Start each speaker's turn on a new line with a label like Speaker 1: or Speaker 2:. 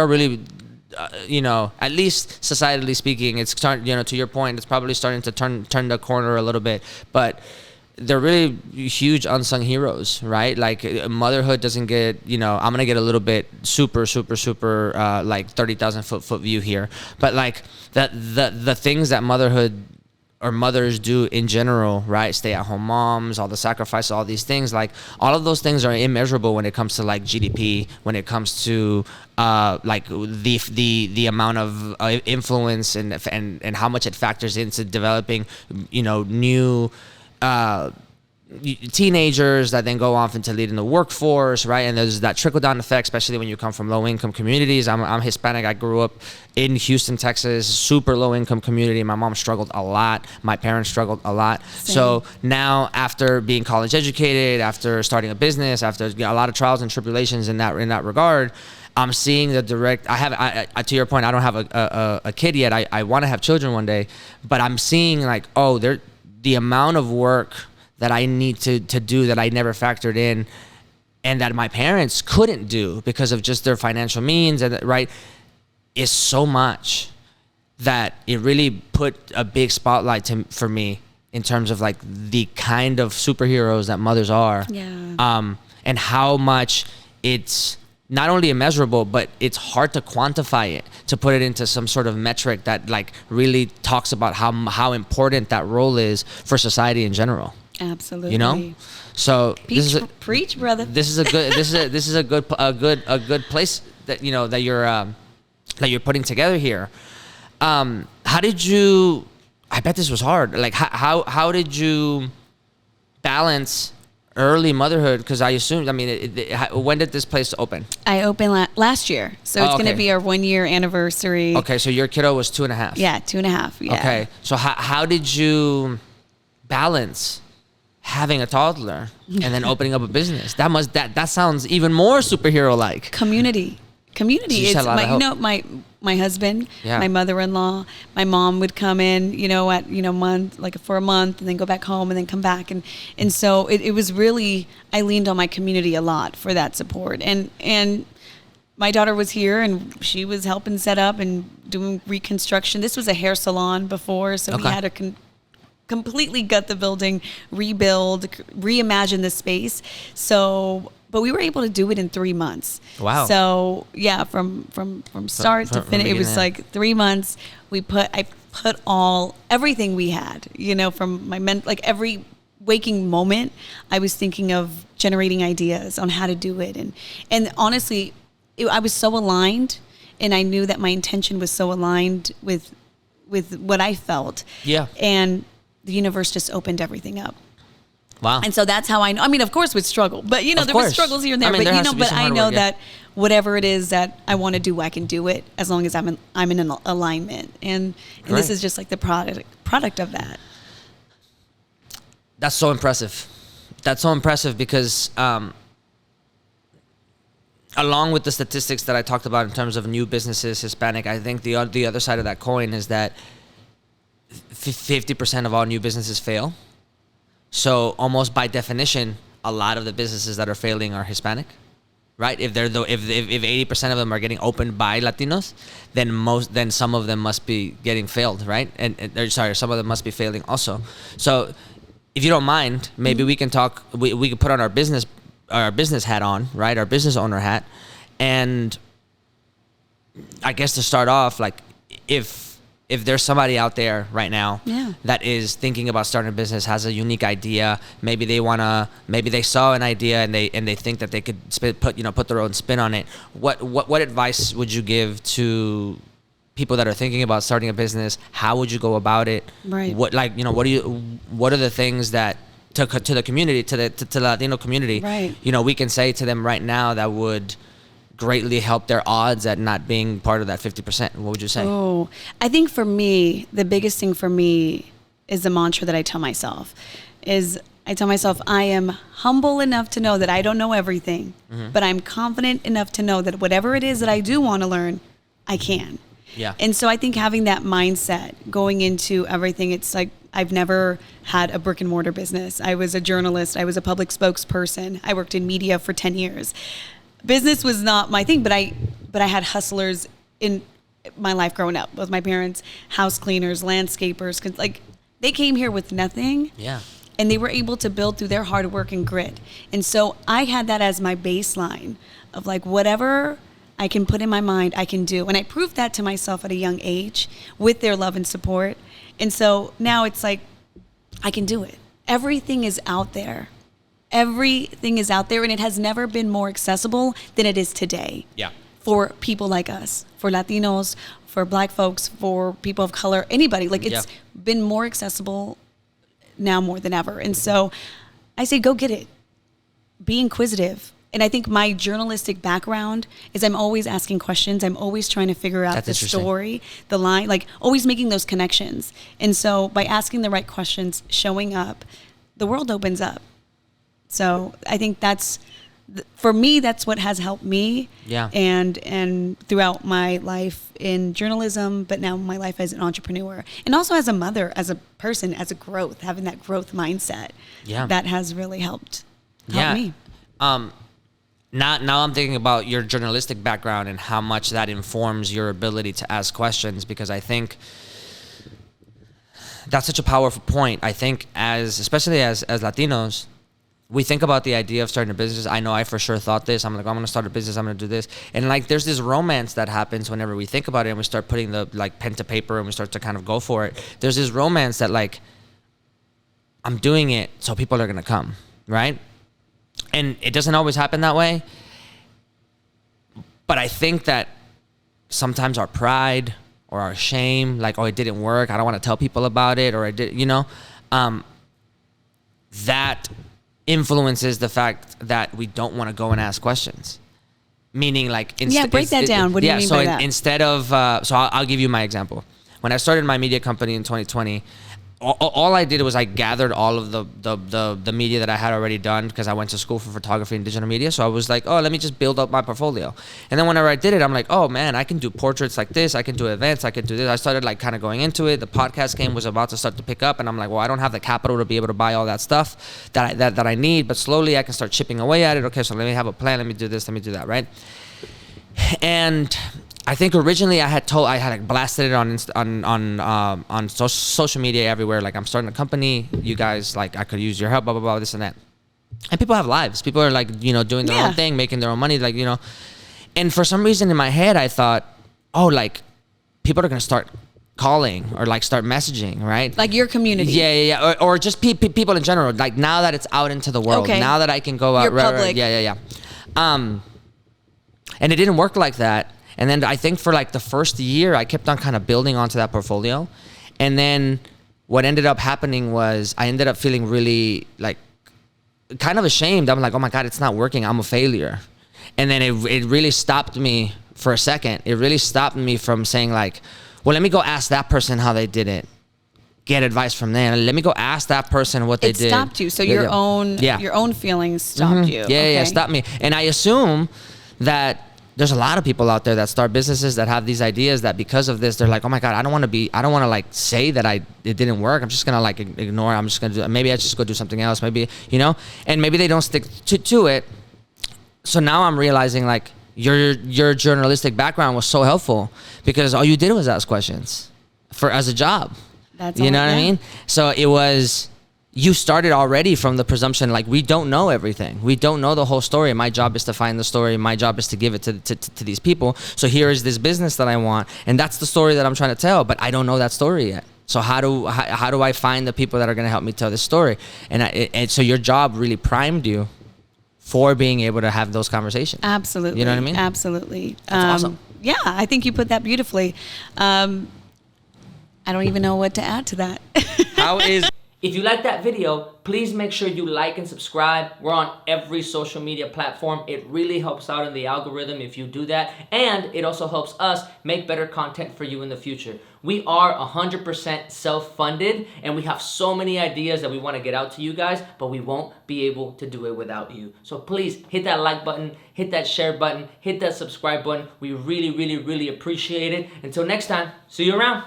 Speaker 1: are really, at least societally speaking, it's starting, to your point, it's probably starting to turn the corner a little bit, but they're really huge unsung heroes, right? Like motherhood doesn't get, I'm going to get a little bit super, like 30,000 foot view here. But like the things that motherhood or mothers do in general, right? Stay at home moms, all the sacrifice, all these things, like all of those things are immeasurable when it comes to like GDP, when it comes to like the amount of influence and how much it factors into developing, new teenagers that then go off into leading the workforce, right? And there's that trickle down effect, especially when you come from low income communities. I'm Hispanic. I grew up in Houston, Texas, super low income community. My mom struggled a lot. My parents struggled a lot.
Speaker 2: Same.
Speaker 1: So now, after being college educated, after starting a business, after a lot of trials and tribulations in that regard, I'm seeing the direct. I to your point, I don't have a kid yet. I want to have children one day, but I'm seeing like, the amount of work that I need to do that I never factored in, and that my parents couldn't do because of just their financial means, and right, is so much that it really put a big spotlight for me in terms of like the kind of superheroes that mothers are.
Speaker 2: Yeah.
Speaker 1: And how much it's not only immeasurable, but it's hard to quantify it, to put it into some sort of metric that like really talks about how important that role is for society in general.
Speaker 2: Absolutely.
Speaker 1: So
Speaker 2: Preach, brother.
Speaker 1: This is a good place that that you're putting together here. How did you? I bet this was hard. Like how did you balance early motherhood? Because I assumed, when did this place open?
Speaker 2: I opened last year, so it's going to be our 1 year anniversary.
Speaker 1: Okay, so your kiddo was 2.5.
Speaker 2: Yeah, 2.5. Yeah.
Speaker 1: Okay, so how did you balance having a toddler and then opening up a business? That sounds even more superhero like.
Speaker 2: Community is my husband,
Speaker 1: Yeah.
Speaker 2: my mother-in-law, my mom would come in, for a month and then go back home and then come back. And so it was really, I leaned on my community a lot for that support. And my daughter was here and she was helping set up and doing reconstruction. This was a hair salon before, so we had to completely gut the building, rebuild, reimagine the space. But we were able to do it in 3 months.
Speaker 1: Wow.
Speaker 2: So yeah, from start to finish, it was like 3 months. I put everything we had, from like every waking moment, I was thinking of generating ideas on how to do it. And honestly, I was so aligned, and I knew that my intention was so aligned with what I felt.
Speaker 1: Yeah.
Speaker 2: And the universe just opened everything up.
Speaker 1: Wow.
Speaker 2: And so that's how I know. Of course with struggle, but there were struggles here and there, but I know that whatever it is that I want to do, I can do it as long as I'm in an alignment. And this is just like the product of that.
Speaker 1: That's so impressive. Because along with the statistics that I talked about in terms of new businesses, Hispanic, I think the other side of that coin is that 50% of all new businesses fail. So almost by definition, a lot of the businesses that are failing are Hispanic, right? If 80% of them are getting opened by Latinos, then some of them must be getting failed, right? Some of them must be failing also. So if you don't mind, maybe we can talk. We can put on our business hat on, right? Our business owner hat, and I guess to start off, like if there's somebody out there right now that is thinking about starting a business, has a unique idea, maybe they saw an idea and they think that they could put their own spin on it. What advice would you give to people that are thinking about starting a business? How would you go about it?
Speaker 2: Right.
Speaker 1: What are the things that to the community, to the Latino community,
Speaker 2: right,
Speaker 1: we can say to them right now that would greatly help their odds at not being part of that 50%? What would you say?
Speaker 2: Oh, I think for me, the biggest thing for me is the mantra that I tell myself I am humble enough to know that I don't know everything, but I'm confident enough to know that whatever it is that I do want to learn, I can.
Speaker 1: Yeah.
Speaker 2: And so I think having that mindset going into everything, it's like, I've never had a brick and mortar business. I was a journalist. I was a public spokesperson. I worked in media for 10 years. business was not my thing, but I had hustlers in my life growing up. Both my parents, house cleaners, landscapers, 'cause like they came here with nothing.
Speaker 1: Yeah.
Speaker 2: And they were able to build through their hard work and grit. And so I had that as my baseline of like, whatever I can put in my mind, I can do. And I proved that to myself at a young age with their love and support. And so now it's like, I can do it. Everything is out there. Everything is out there, and it has never been more accessible than it is today.
Speaker 1: Yeah.
Speaker 2: For people like us, for Latinos, for Black folks, for people of color, anybody. Like, it's been more accessible now more than ever. And so I say, go get it. Be inquisitive. And I think my journalistic background is I'm always asking questions. I'm always trying to figure out the story, the line, like always making those connections. And so by asking the right questions, showing up, the world opens up. So I think that's, for me, that's what has helped me.
Speaker 1: Yeah.
Speaker 2: And throughout my life in journalism, but now my life as an entrepreneur, and also as a mother, as a person, as a growth, having that growth mindset.
Speaker 1: Yeah.
Speaker 2: That has really helped me.
Speaker 1: Now I'm thinking about your journalistic background and how much that informs your ability to ask questions, because I think that's such a powerful point. I think especially as Latinos, we think about the idea of starting a business. I know I for sure thought this. I'm like, I'm going to start a business. I'm going to do this. And like, there's this romance that happens whenever we think about it and we start putting the like pen to paper and we start to kind of go for it. There's this romance that like, I'm doing it so people are going to come, right? And it doesn't always happen that way. But I think that sometimes our pride or our shame, like, oh, it didn't work, I don't want to tell people about it, or I did, that influences the fact that we don't want to go and ask questions. Meaning, like,
Speaker 2: break that down. What do you mean by that?
Speaker 1: Instead of, so I'll give you my example. When I started my media company in 2020, all I did was I gathered all of the media that I had already done, because I went to school for photography and digital media. So I was like, oh, let me just build up my portfolio. And then whenever I did it, I'm like, oh man, I can do portraits like this. I can do events. I can do this. I started like kind of going into it. The podcast game was about to start to pick up, and I'm like, well, I don't have the capital to be able to buy all that stuff that I need, but slowly I can start chipping away at it. Okay, so let me have a plan. Let me do this. Let me do that. Right. And I think originally I had like blasted it on social media everywhere. Like, I'm starting a company. You guys, like, I could use your help, blah, blah, blah, this and that. And people have lives. People are like, doing their own thing, making their own money. Like, and for some reason in my head, I thought, oh, like, people are going to start calling or like start messaging, right?
Speaker 2: Like your community.
Speaker 1: Yeah. Or just people in general. Like, now that it's out into the world, now that I can go out.
Speaker 2: You're public.
Speaker 1: Yeah. And it didn't work like that. And then I think for like the first year, I kept on kind of building onto that portfolio. And then what ended up happening was I ended up feeling really like kind of ashamed. I'm like, oh my God, it's not working. I'm a failure. And then it really stopped me for a second. It really stopped me from saying like, well, let me go ask that person how they did it. Get advice from them. Let me go ask that person what they did.
Speaker 2: It stopped you. So your own feelings stopped you.
Speaker 1: Yeah, stopped me. And I assume that there's a lot of people out there that start businesses that have these ideas that because of this, they're like, oh my God, I don't want to like say that it didn't work. I'm just going to like ignore it. I'm just going to maybe I just go do something else. Maybe, and maybe they don't stick to it. So now I'm realizing like your journalistic background was so helpful because all you did was ask questions as a job.
Speaker 2: That's
Speaker 1: you know what I mean? So it was, you started already from the presumption, like, we don't know everything. We don't know the whole story. My job is to find the story. My job is to give it to these people. So here is this business that I want. And that's the story that I'm trying to tell, but I don't know that story yet. So how do I find the people that are going to help me tell this story? And so your job really primed you for being able to have those conversations.
Speaker 2: Absolutely.
Speaker 1: You know what I mean?
Speaker 2: Absolutely.
Speaker 1: That's awesome.
Speaker 2: Yeah, I think you put that beautifully. I don't even know what to add to that.
Speaker 1: If you like that video, please make sure you like and subscribe. We're on every social media platform. It really helps out in the algorithm if you do that. And it also helps us make better content for you in the future. We are 100% self-funded, and we have so many ideas that we want to get out to you guys, but we won't be able to do it without you. So please hit that like button, hit that share button, hit that subscribe button. We really, really, really appreciate it. Until next time, see you around.